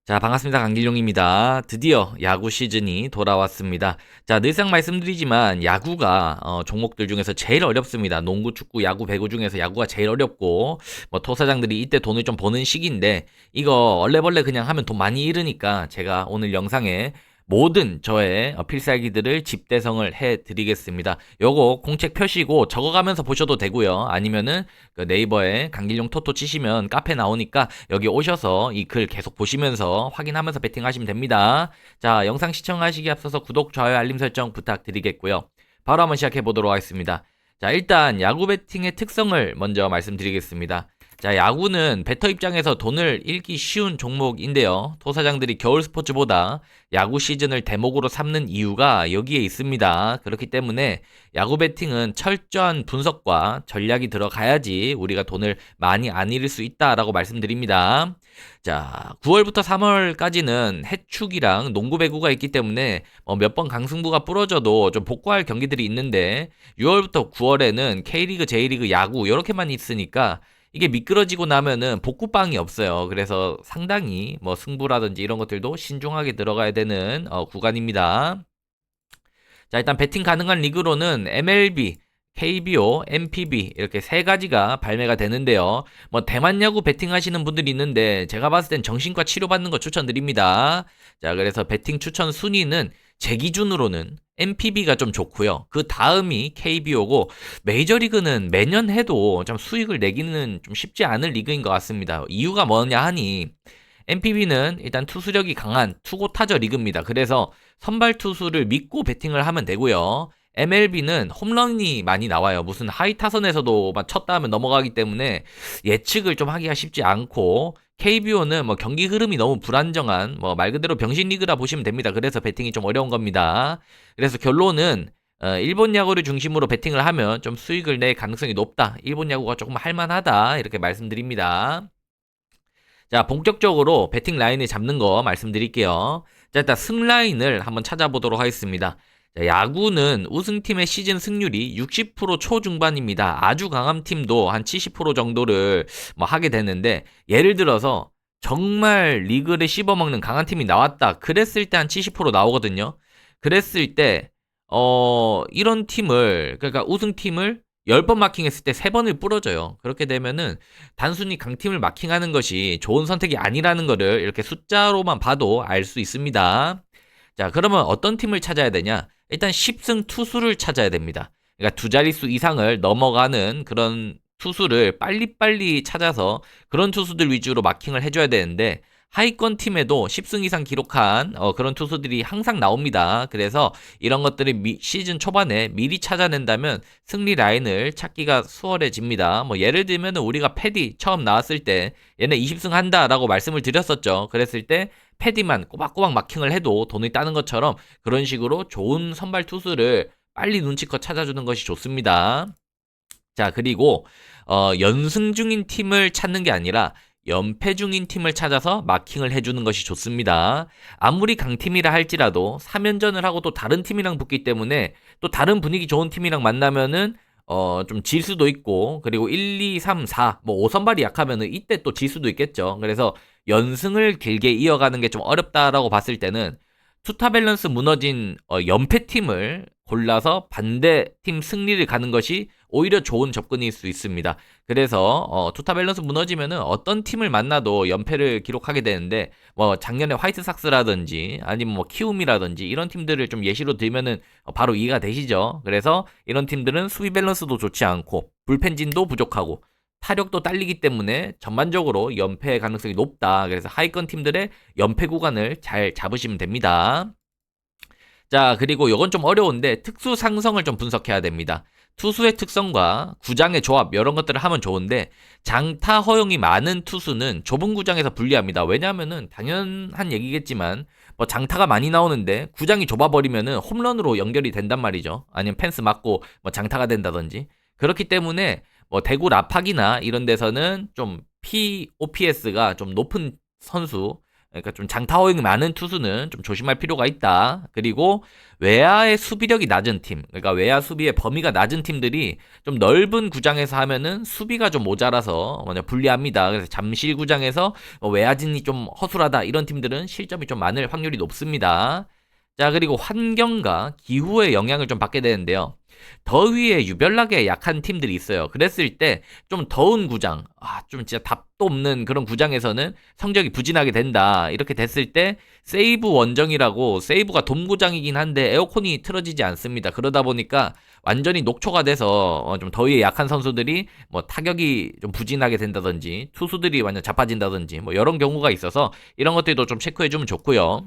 자, 반갑습니다. 강길용입니다. 드디어 야구 시즌이 돌아왔습니다. 자, 늘상 말씀드리지만 야구가 종목들 중에서 제일 어렵습니다. 농구, 축구, 야구, 배구 중에서 야구가 제일 어렵고 뭐 토사장들이 이때 돈을 좀 버는 시기인데 이거 얼레벌레 그냥 하면 돈 많이 잃으니까 제가 오늘 영상에 모든 저의 필살기들을 집대성을 해드리겠습니다. 요거 공책 펴시고 적어가면서 보셔도 되고요. 아니면은 그 네이버에 강길용 토토 치시면 카페 나오니까 여기 오셔서 이 글 계속 보시면서 확인하면서 베팅하시면 됩니다. 자, 영상 시청하시기 앞서서 구독, 좋아요, 알림 설정 부탁드리겠고요. 바로 한번 시작해 보도록 하겠습니다. 자, 일단 야구 베팅의 특성을 먼저 말씀드리겠습니다. 자, 야구는 베터 입장에서 돈을 잃기 쉬운 종목인데요. 토사장들이 겨울 스포츠보다 야구 시즌을 대목으로 삼는 이유가 여기에 있습니다. 그렇기 때문에 야구 베팅은 철저한 분석과 전략이 들어가야지 우리가 돈을 많이 안 잃을 수 있다라고 말씀드립니다. 자, 9월부터 3월까지는 해축이랑 농구 배구가 있기 때문에 몇 번 강승부가 부러져도 좀 복구할 경기들이 있는데 6월부터 9월에는 K리그, J리그, 야구 이렇게만 있으니까 이게 미끄러지고 나면은 복구빵이 없어요. 그래서 상당히 승부라든지 이런 것들도 신중하게 들어가야 되는 구간입니다. 자, 일단 배팅 가능한 리그로는 MLB, KBO, MPB 이렇게 세 가지가 발매가 되는데요. 대만 야구 배팅 하시는 분들이 있는데 제가 봤을 땐 정신과 치료받는 거 추천드립니다. 자, 그래서 배팅 추천 순위는 제 기준으로는 MPB가 좀 좋고요. 그 다음이 KBO고 메이저리그는 매년 해도 좀 수익을 내기는 좀 쉽지 않은 리그인 것 같습니다. 이유가 뭐냐 하니 MPB는 일단 투수력이 강한 투고 타저 리그입니다. 그래서 선발 투수를 믿고 배팅을 하면 되고요. MLB는 홈런이 많이 나와요. 무슨 하이 타선에서도 막 쳤다 하면 넘어가기 때문에 예측을 좀 하기가 쉽지 않고 KBO는 경기 흐름이 너무 불안정한 말 그대로 병신 리그라 보시면 됩니다. 그래서 배팅이 좀 어려운 겁니다. 그래서 결론은 일본 야구를 중심으로 배팅을 하면 좀 수익을 낼 가능성이 높다. 일본 야구가 조금 할만하다. 이렇게 말씀드립니다. 자, 본격적으로 배팅 라인을 잡는 거 말씀드릴게요. 자, 일단 승라인을 한번 찾아보도록 하겠습니다. 자, 야구는 우승팀의 시즌 승률이 60% 초중반입니다. 아주 강한 팀도 한 70% 정도를 하게 되는데, 예를 들어서 정말 리그를 씹어먹는 강한 팀이 나왔다. 그랬을 때 한 70% 나오거든요. 그랬을 때, 이런 팀을, 그러니까 우승팀을 10번 마킹했을 때 3번을 부러져요. 그렇게 되면은 단순히 강팀을 마킹하는 것이 좋은 선택이 아니라는 거를 이렇게 숫자로만 봐도 알 수 있습니다. 자, 그러면 어떤 팀을 찾아야 되냐? 일단 10승 투수를 찾아야 됩니다. 그러니까 두 자릿수 이상을 넘어가는 그런 투수를 빨리빨리 찾아서 그런 투수들 위주로 마킹을 해줘야 되는데 하위권 팀에도 10승 이상 기록한 그런 투수들이 항상 나옵니다. 그래서 이런 것들을 시즌 초반에 미리 찾아낸다면 승리 라인을 찾기가 수월해집니다. 예를 들면 우리가 패디 처음 나왔을 때 얘네 20승 한다라고 말씀을 드렸었죠. 그랬을 때 패디만 꼬박꼬박 마킹을 해도 돈을 따는 것처럼 그런 식으로 좋은 선발 투수를 빨리 눈치껏 찾아주는 것이 좋습니다. 자, 그리고 연승 중인 팀을 찾는 게 아니라 연패 중인 팀을 찾아서 마킹을 해주는 것이 좋습니다. 아무리 강팀이라 할지라도 3연전을 하고 또 다른 팀이랑 붙기 때문에 또 다른 분위기 좋은 팀이랑 만나면은 좀 질 수도 있고, 그리고 1, 2, 3, 4, 5선발이 약하면은 이때 또 질 수도 있겠죠. 그래서 연승을 길게 이어가는 게 좀 어렵다라고 봤을 때는 투타 밸런스 무너진 연패팀을 골라서 반대팀 승리를 가는 것이 오히려 좋은 접근일 수 있습니다. 그래서 투타 밸런스 무너지면은 어떤 팀을 만나도 연패를 기록하게 되는데 작년에 화이트삭스라든지 아니면 키움이라든지 이런 팀들을 좀 예시로 들면은 바로 이해가 되시죠. 그래서 이런 팀들은 수비 밸런스도 좋지 않고 불펜진도 부족하고 타력도 딸리기 때문에 전반적으로 연패 가능성이 높다. 그래서 하위권 팀들의 연패 구간을 잘 잡으시면 됩니다. 자, 그리고 이건 좀 어려운데 특수 상성을 좀 분석해야 됩니다. 투수의 특성과 구장의 조합 이런 것들을 하면 좋은데 장타 허용이 많은 투수는 좁은 구장에서 불리합니다. 왜냐하면은 당연한 얘기겠지만 장타가 많이 나오는데 구장이 좁아버리면은 홈런으로 연결이 된단 말이죠. 아니면 펜스 맞고 장타가 된다든지. 그렇기 때문에 대구 라팍이나 이런 데서는 좀 POPS가 좀 높은 선수, 그러니까 좀 장타 허용이 많은 투수는 좀 조심할 필요가 있다. 그리고 외야의 수비력이 낮은 팀, 그러니까 외야 수비의 범위가 낮은 팀들이 좀 넓은 구장에서 하면은 수비가 좀 모자라서 불리합니다. 그래서 잠실 구장에서 외야진이 좀 허술하다 이런 팀들은 실점이 좀 많을 확률이 높습니다. 자, 그리고 환경과 기후의 영향을 좀 받게 되는데요. 더위에 유별나게 약한 팀들이 있어요. 그랬을 때 좀 더운 구장, 좀 진짜 답도 없는 그런 구장에서는 성적이 부진하게 된다. 이렇게 됐을 때 세이브 원정이라고, 세이브가 돔구장이긴 한데 에어컨이 틀어지지 않습니다. 그러다 보니까 완전히 녹초가 돼서 좀 더위에 약한 선수들이 뭐 타격이 좀 부진하게 된다든지 투수들이 완전 자빠진다든지 뭐 이런 경우가 있어서 이런 것들도 좀 체크해주면 좋고요.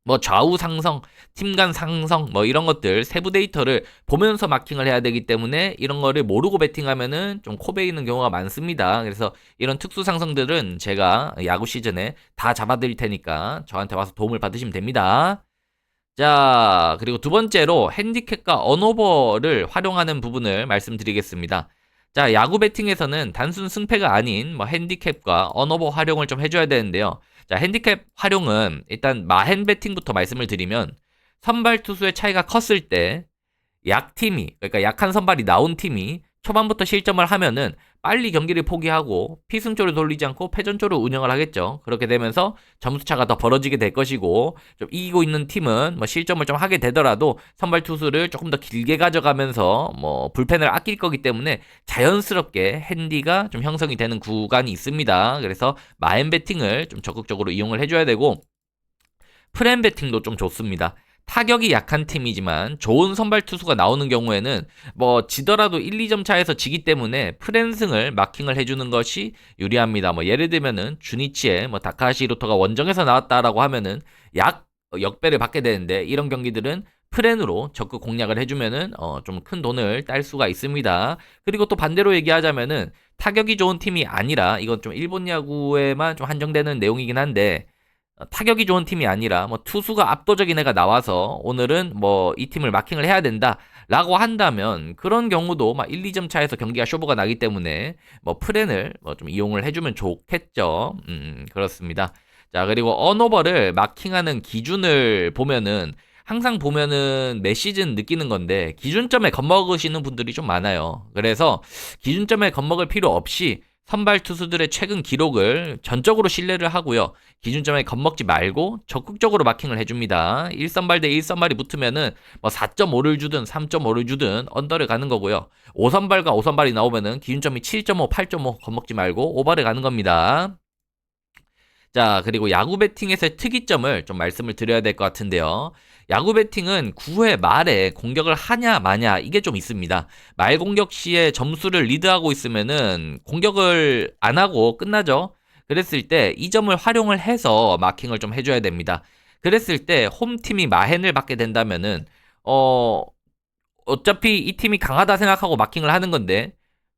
뭐 좌우 상성, 팀 간 상성 뭐 이런 것들 세부 데이터를 보면서 마킹을 해야 되기 때문에 이런 거를 모르고 배팅하면은 좀 코베이는 경우가 많습니다. 그래서 이런 특수 상성들은 제가 야구 시즌에 다 잡아드릴 테니까 저한테 와서 도움을 받으시면 됩니다. 자, 그리고 두 번째로 핸디캡과 언오버를 활용하는 부분을 말씀드리겠습니다. 자, 야구 배팅에서는 단순 승패가 아닌 뭐 핸디캡과 언오버 활용을 좀 해줘야 되는데요. 자, 핸디캡 활용은 일단 마핸 배팅부터 말씀을 드리면 선발 투수의 차이가 컸을 때 약팀이, 그러니까 약한 선발이 나온 팀이 초반부터 실점을 하면은 빨리 경기를 포기하고 피승조를 돌리지 않고 패전조로 운영을 하겠죠. 그렇게 되면서 점수차가 더 벌어지게 될 것이고, 좀 이기고 있는 팀은 뭐 실점을 좀 하게 되더라도 선발 투수를 조금 더 길게 가져가면서 뭐 불펜을 아낄 거기 때문에 자연스럽게 핸디가 좀 형성이 되는 구간이 있습니다. 그래서 마인 배팅을 좀 적극적으로 이용을 해줘야 되고, 프렌 배팅도 좀 좋습니다. 타격이 약한 팀이지만 좋은 선발 투수가 나오는 경우에는 뭐 지더라도 1, 2점 차에서 지기 때문에 프랜승을 마킹을 해주는 것이 유리합니다. 뭐 예를 들면은 주니치의 뭐 다카하시 히로토가 원정에서 나왔다라고 하면은 역배를 받게 되는데 이런 경기들은 프랜으로 적극 공략을 해주면은 좀 큰 돈을 딸 수가 있습니다. 그리고 또 반대로 얘기하자면은 타격이 좋은 팀이 아니라 이건 좀 일본 야구에만 좀 한정되는 내용이긴 한데 타격이 좋은 팀이 아니라 뭐 투수가 압도적인 애가 나와서 오늘은 뭐 이 팀을 마킹을 해야 된다라고 한다면 그런 경우도 막 1, 2점 차에서 경기가 쇼부가 나기 때문에 뭐 프렌을 뭐 좀 이용을 해주면 좋겠죠. 그렇습니다. 자, 그리고 언오버를 마킹하는 기준을 보면은 항상 보면은 매 시즌 느끼는 건데 기준점에 겁먹으시는 분들이 좀 많아요. 그래서 기준점에 겁먹을 필요 없이 선발 투수들의 최근 기록을 전적으로 신뢰를 하고요. 기준점에 겁먹지 말고 적극적으로 마킹을 해줍니다. 1선발 대 1선발이 붙으면은 뭐 4.5를 주든 3.5를 주든 언더를 가는 거고요. 5선발과 5선발이 나오면은 기준점이 7.5, 8.5 겁먹지 말고 오버를 가는 겁니다. 자, 그리고 야구 배팅에서의 특이점을 좀 말씀을 드려야 될 것 같은데요. 야구 배팅은 9회 말에 공격을 하냐 마냐 이게 좀 있습니다. 말 공격 시에 점수를 리드하고 있으면은 공격을 안 하고 끝나죠. 그랬을 때 이 점을 활용을 해서 마킹을 좀 해줘야 됩니다. 그랬을 때 홈팀이 마헨을 받게 된다면은 어차피 이 팀이 강하다 생각하고 마킹을 하는 건데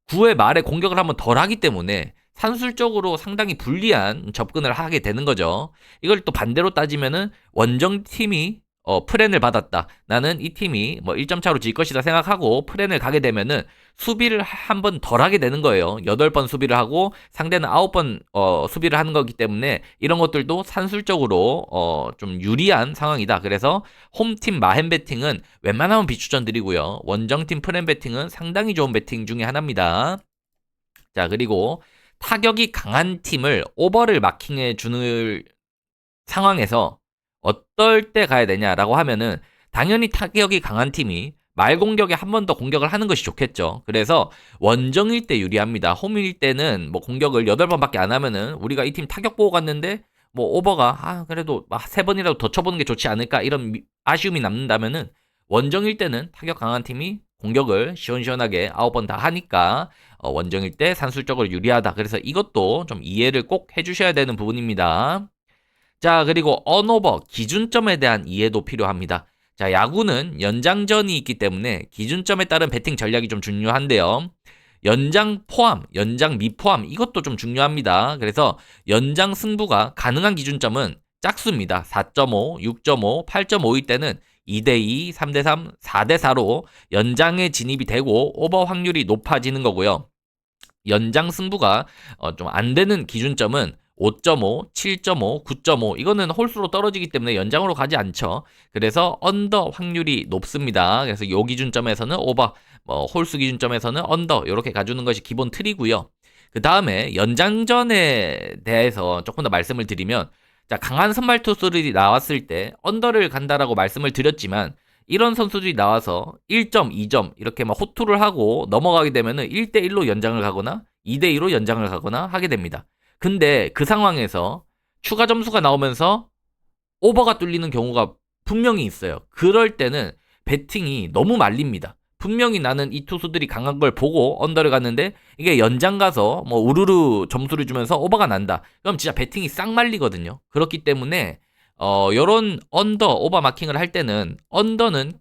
9회 말에 공격을 한번 덜 하기 때문에 산술적으로 상당히 불리한 접근을 하게 되는 거죠. 이걸 또 반대로 따지면은 원정팀이 프렌을 받았다. 나는 이 팀이 뭐 1점 차로 질 것이다 생각하고 프렌을 가게 되면은 수비를 한 번 덜 하게 되는 거예요. 8번 수비를 하고 상대는 9번 수비를 하는 거기 때문에 이런 것들도 산술적으로 좀 유리한 상황이다. 그래서 홈팀 마헨 배팅은 웬만하면 비추천 드리고요. 원정팀 프렌 배팅은 상당히 좋은 배팅 중에 하나입니다. 자, 그리고 타격이 강한 팀을 오버를 마킹해 주는 상황에서 어떨 때 가야 되냐라고 하면은 당연히 타격이 강한 팀이 말 공격에 한 번 더 공격을 하는 것이 좋겠죠. 그래서 원정일 때 유리합니다. 홈일 때는 뭐 공격을 8번밖에 안 하면은 우리가 이 팀 타격 보고 갔는데 뭐 오버가 그래도 3번이라도 더 쳐보는 게 좋지 않을까 이런 아쉬움이 남는다면은 원정일 때는 타격 강한 팀이 공격을 시원시원하게 9번 다 하니까 원정일 때 산술적으로 유리하다. 그래서 이것도 좀 이해를 꼭 해주셔야 되는 부분입니다. 자, 그리고 언오버 기준점에 대한 이해도 필요합니다. 자, 야구는 연장전이 있기 때문에 기준점에 따른 배팅 전략이 좀 중요한데요. 연장 포함, 연장 미포함 이것도 좀 중요합니다. 그래서 연장 승부가 가능한 기준점은 짝수입니다. 4.5, 6.5, 8.5일 때는 2대2, 3대3, 4대4로 연장에 진입이 되고 오버 확률이 높아지는 거고요. 연장 승부가 좀 안 되는 기준점은 5.5, 7.5, 9.5 이거는 홀수로 떨어지기 때문에 연장으로 가지 않죠. 그래서 언더 확률이 높습니다. 그래서 요 기준점에서는 오버, 뭐 홀수 기준점에서는 언더 이렇게 가주는 것이 기본 틀이고요. 그 다음에 연장전에 대해서 조금 더 말씀을 드리면, 자, 강한 선발 투수들이 나왔을 때 언더를 간다라고 말씀을 드렸지만, 이런 선수들이 나와서 1점, 2점 이렇게 막 호투를 하고 넘어가게 되면은 1대1로 연장을 가거나 2대2로 연장을 가거나 하게 됩니다. 근데 그 상황에서 추가 점수가 나오면서 오버가 뚫리는 경우가 분명히 있어요. 그럴 때는 배팅이 너무 말립니다. 분명히 나는 이 투수들이 강한 걸 보고 언더를 갔는데 이게 연장 가서 뭐 우르르 점수를 주면서 오버가 난다. 그럼 진짜 배팅이 싹 말리거든요. 그렇기 때문에 요런 언더 오버 마킹을 할 때는 언더는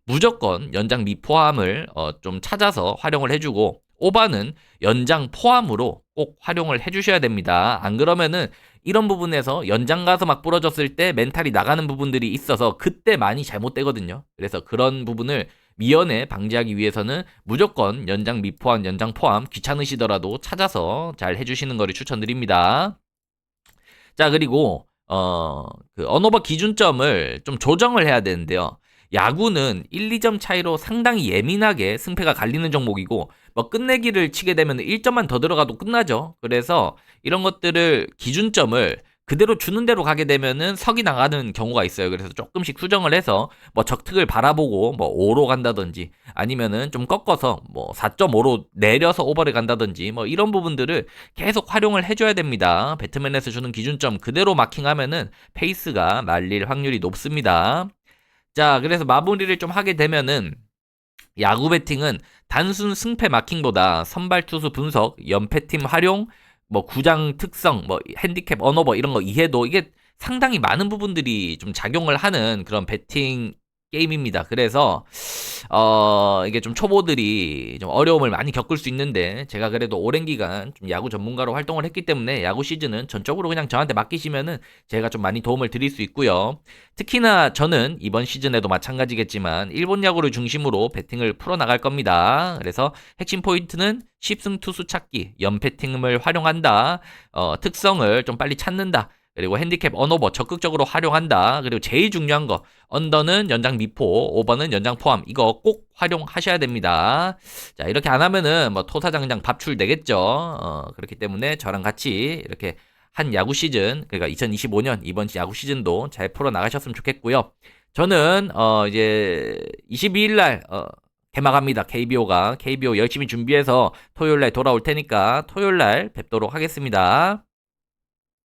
무조건 연장 미포함을 좀 찾아서 활용을 해주고, 오버는 연장 포함으로 꼭 활용을 해주셔야 됩니다. 안 그러면은 이런 부분에서 연장 가서 막 부러졌을 때 멘탈이 나가는 부분들이 있어서 그때 많이 잘못되거든요. 그래서 그런 부분을 미연에 방지하기 위해서는 무조건 연장 미포함, 연장 포함 귀찮으시더라도 찾아서 잘 해주시는 거를 추천드립니다. 자, 그리고 그 언오버 기준점을 좀 조정을 해야 되는데요. 야구는 1, 2점 차이로 상당히 예민하게 승패가 갈리는 종목이고, 뭐 끝내기를 치게 되면 1점만 더 들어가도 끝나죠. 그래서 이런 것들을 기준점을 그대로 주는 대로 가게 되면은 석이 나가는 경우가 있어요. 그래서 조금씩 수정을 해서 뭐 적특을 바라보고 뭐 5로 간다든지, 아니면은 좀 꺾어서 뭐 4.5로 내려서 오버를 간다든지, 뭐 이런 부분들을 계속 활용을 해줘야 됩니다. 배트맨에서 주는 기준점 그대로 마킹하면은 페이스가 말릴 확률이 높습니다. 자, 그래서 마무리를 좀 하게 되면은, 야구 배팅은 단순 승패 마킹보다 선발 투수 분석, 연패팀 활용, 뭐 구장 특성, 뭐 핸디캡 언오버 이런 거 이해도, 이게 상당히 많은 부분들이 좀 작용을 하는 그런 배팅 게임입니다. 그래서 이게 좀 초보들이 좀 어려움을 많이 겪을 수 있는데, 제가 그래도 오랜 기간 좀 야구 전문가로 활동을 했기 때문에 야구 시즌은 전적으로 그냥 저한테 맡기시면은 제가 좀 많이 도움을 드릴 수 있고요. 특히나 저는 이번 시즌에도 마찬가지겠지만 일본 야구를 중심으로 배팅을 풀어나갈 겁니다. 그래서 핵심 포인트는 10승 투수 찾기, 연패팅을 활용한다, 특성을 좀 빨리 찾는다, 그리고 핸디캡 언오버 적극적으로 활용한다. 그리고 제일 중요한 거, 언더는 연장 미포, 오버는 연장 포함. 이거 꼭 활용하셔야 됩니다. 자, 이렇게 안 하면은 뭐 토사장장 밥출 되겠죠. 그렇기 때문에 저랑 같이 이렇게 한 야구 시즌, 그러니까 2025년 이번 야구 시즌도 잘 풀어 나가셨으면 좋겠고요. 저는 이제 22일 날 개막합니다. KBO가. KBO 열심히 준비해서 토요일 날 돌아올 테니까 토요일 날 뵙도록 하겠습니다.